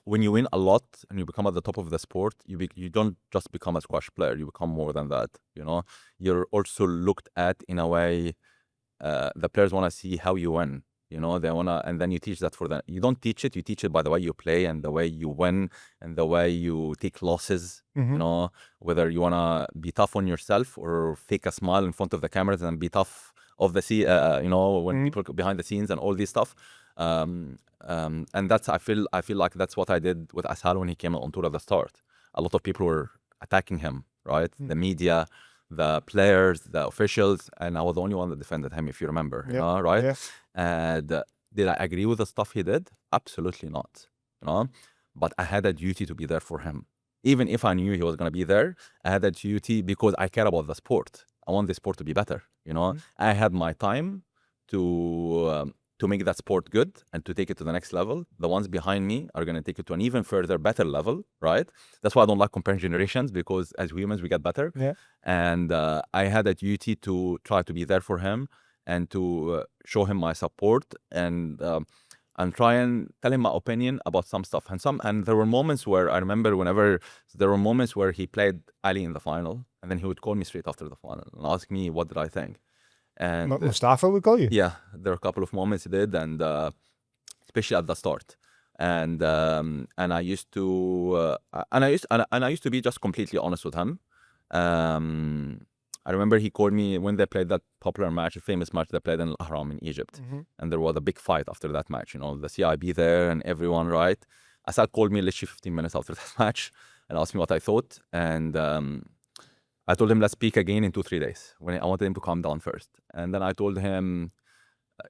when you win a lot and you become at the top of the sport, you don't just become a squash player. You become more than that. You're also looked at in a way. The players want to see how you win. They wanna, and then you teach that for them. You don't teach it. You teach it by the way you play and the way you win and the way you take losses. Whether you wanna be tough on yourself or fake a smile in front of the cameras and be tough of the when people behind the scenes and all this stuff. And that's I feel like that's what I did with Assal when he came on tour at the start. A lot of people were attacking him, right? The media, the players, the officials, and I was the only one that defended him, if you remember, right? Yeah. And did I agree with the stuff he did? Absolutely not, But I had a duty to be there for him. Even if I knew he was going to be there, I had a duty because I care about the sport. I want the sport to be better, I had my time to make that sport good and to take it to the next level. The ones behind me are going to take it to an even further, better level, right? That's why I don't like comparing generations, because as humans, we get better. Yeah. And I had a duty to try to be there for him and to show him my support and try and tell him my opinion about some stuff. And there were moments where I remember there were moments where he played Ali in the final, and then he would call me straight after the final and ask me what did I think. And Mostafa would call you? Yeah, there were a couple of moments he did, and especially at the start. And I used to be just completely honest with him. I remember he called me when they played that popular match, a famous match they played in Al Ahram in Egypt, and there was a big fight after that match. The CIB there and everyone, right? Assal called me literally 15 minutes after that match and asked me what I thought, and I told him, let's speak again in 2-3 days. When I wanted him to calm down first. And then I told him,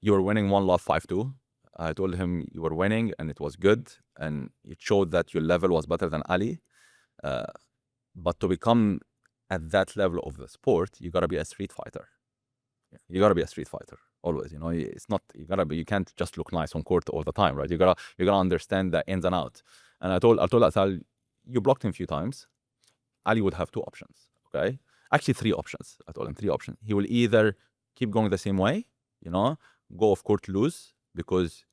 you were winning 1-0 5-2. I told him you were winning and it was good. And it showed that your level was better than Ali. But to become at that level of the sport, you got to be a street fighter. You got to be a street fighter. Always, it's not, you can't just look nice on court all the time, right? You gotta understand the ins and outs. And I told Assal, you blocked him a few times. Ali would have 2 options. Okay, actually 3 options. I told him 3 options. He will either keep going the same way, go off court, lose because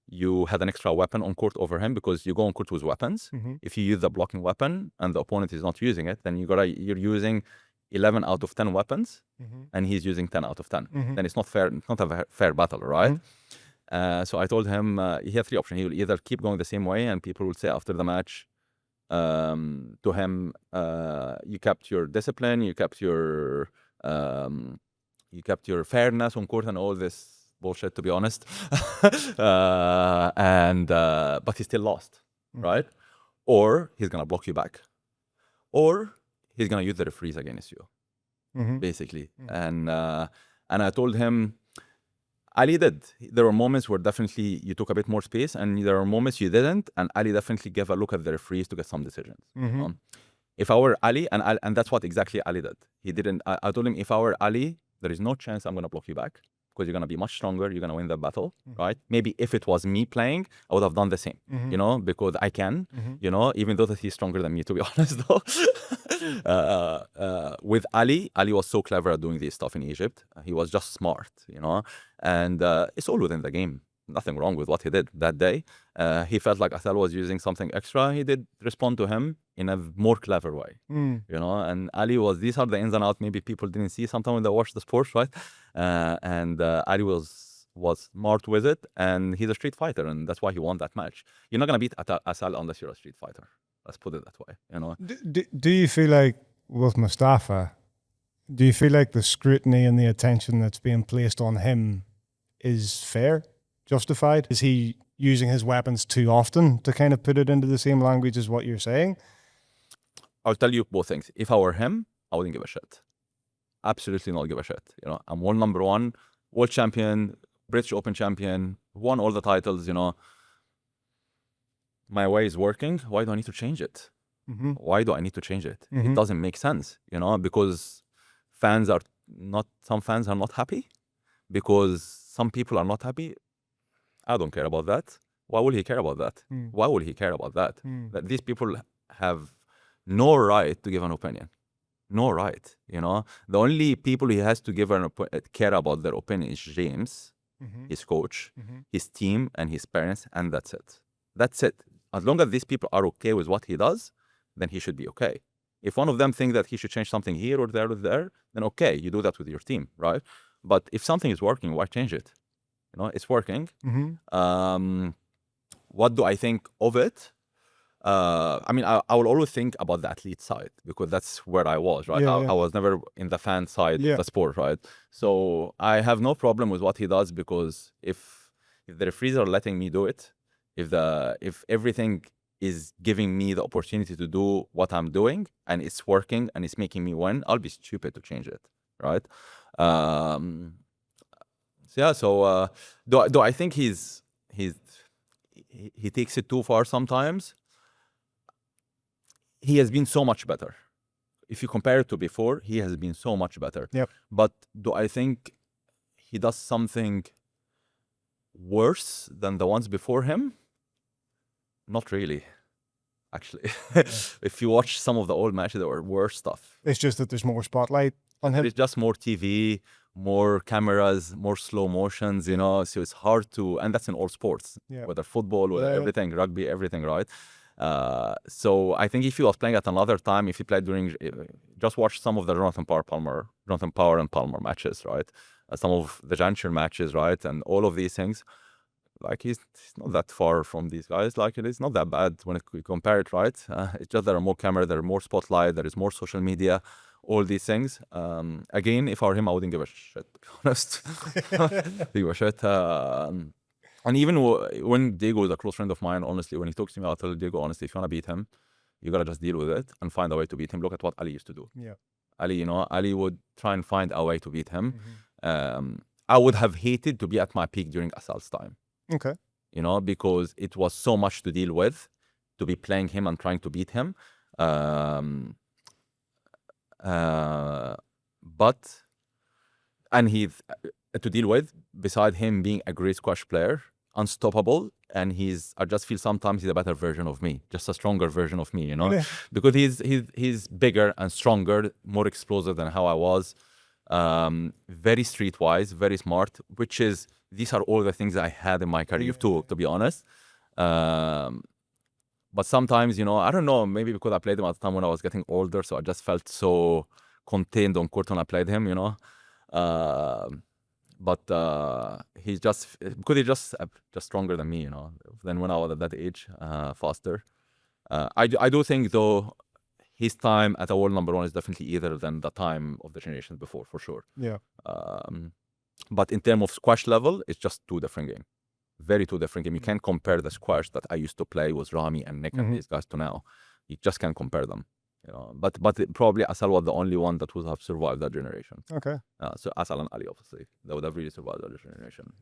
you had an extra weapon on court over him, because you go on court with weapons. If you use the blocking weapon and the opponent is not using it, then you're using 11 out of 10 weapons, and he's using 10 out of 10. Then it's not fair. It's not a fair battle, right? So I told him he had 3 options. He will either keep going the same way, and people will say after the match, to him, you kept your discipline, you kept your fairness on court and all this bullshit, to be honest. But he still lost, right? Or he's gonna block you back, or he's gonna use the referees against you, basically. And I told him, Ali did. There were moments where definitely you took a bit more space, and there were moments you didn't, and Ali definitely gave a look at the referees to get some decisions. If I were Ali, and that's what exactly Ali did. He didn't. I told him, if I were Ali, there is no chance I'm going to block you back, because you're going to be much stronger. You're going to win the battle, right? Maybe if it was me playing, I would have done the same, because I can, even though that he's stronger than me, to be honest, though. With Ali was so clever at doing this stuff in Egypt. He was just smart, and it's all within the game. Nothing wrong with what he did that day. He felt like Assal was using something extra. He did respond to him in a more clever way, and Ali these are the ins and outs maybe people didn't see sometimes when they watch the sports, right? And Ali was smart with it, and he's a street fighter, and that's why he won that match. You're not going to beat Assal unless you're a street fighter. Let's put it that way, Do you feel like, with Mostafa, do you feel like the scrutiny and the attention that's being placed on him is fair, justified? Is he using his weapons too often to kind of put it into the same language as what you're saying? I'll tell you both things. If I were him, I wouldn't give a shit. Absolutely not give a shit. I'm world number 1, world champion, British Open champion, won all the titles, My way is working. Why do I need to change it? Why do I need to change it? It doesn't make sense, because some fans are not happy, because some people are not happy. I don't care about that. Why will he care about that? Why will he care about that? That these people have no right to give an opinion. No right, The only people he has to care about their opinion is James, his coach, his team, and his parents, and that's it. That's it. as long as these people are okay with what he does, then he should be okay. If one of them think that he should change something here or there, then okay, you do that with your team, right? But if something is working, why change it? It's working. What do I think of it? I mean, I will always think about the athlete side because that's where I was, right? I was never in the fan side of the sport, right? So I have no problem with what he does because if the referees are letting me do it, if everything is giving me the opportunity to do what I'm doing and it's working and it's making me win, I'll be stupid to change it, right? So do I think he takes it too far sometimes? He has been so much better. If you compare it to before, he has been so much better. Yep. But do I think he does something worse than the ones before him? Not really, actually. If you watch some of the old matches, there were worse stuff. It's just that there's more spotlight on him. It's just more TV, more cameras, more slow motions, so it's hard to, and that's in all sports, whether football, whether everything, rugby, everything, right? So I think if he was playing at another time, if he played during, just watch some of the Jonathan Power and Palmer matches, right? Some of the Jancher matches, right? And all of these things, like he's not that far from these guys. Like it is not that bad when we compare it, right? It's just there are more camera, there are more spotlight, there is more social media, all these things. Again, if I were him, I wouldn't give a shit, to be honest. Give a shit. And even when Diego is a close friend of mine, honestly, when he talks to me, I'll tell Diego, honestly, if you want to beat him, you got to just deal with it and find a way to beat him. Look at what Ali used to do. Yeah. Ali would try and find a way to beat him. I would have hated to be at my peak during Assal's time. Okay. Because it was so much to deal with, to be playing him and trying to beat him. And he's to deal with, beside him being a great squash player, unstoppable, and I just feel sometimes he's a better version of me, just a stronger version of me, Yeah. because he's bigger and stronger, more explosive than how I was, very streetwise, very smart, these are all the things I had in my career too, to be honest. But sometimes, I don't know, maybe because I played him at the time when I was getting older, so I just felt so contained on court when I played him, but he's just stronger than me, than when I was at that age, faster. I do think though his time at a world number one is definitely either than the time of the generations before, for sure. Yeah. But in terms of squash level, it's just two different games. Very two different games. You can't compare the squash that I used to play with Rami and Nick and these guys to now. You just can't compare them. But probably Assal was the only one that would have survived that generation. Okay. So Assal and Ali, obviously, they would have really survived that generation.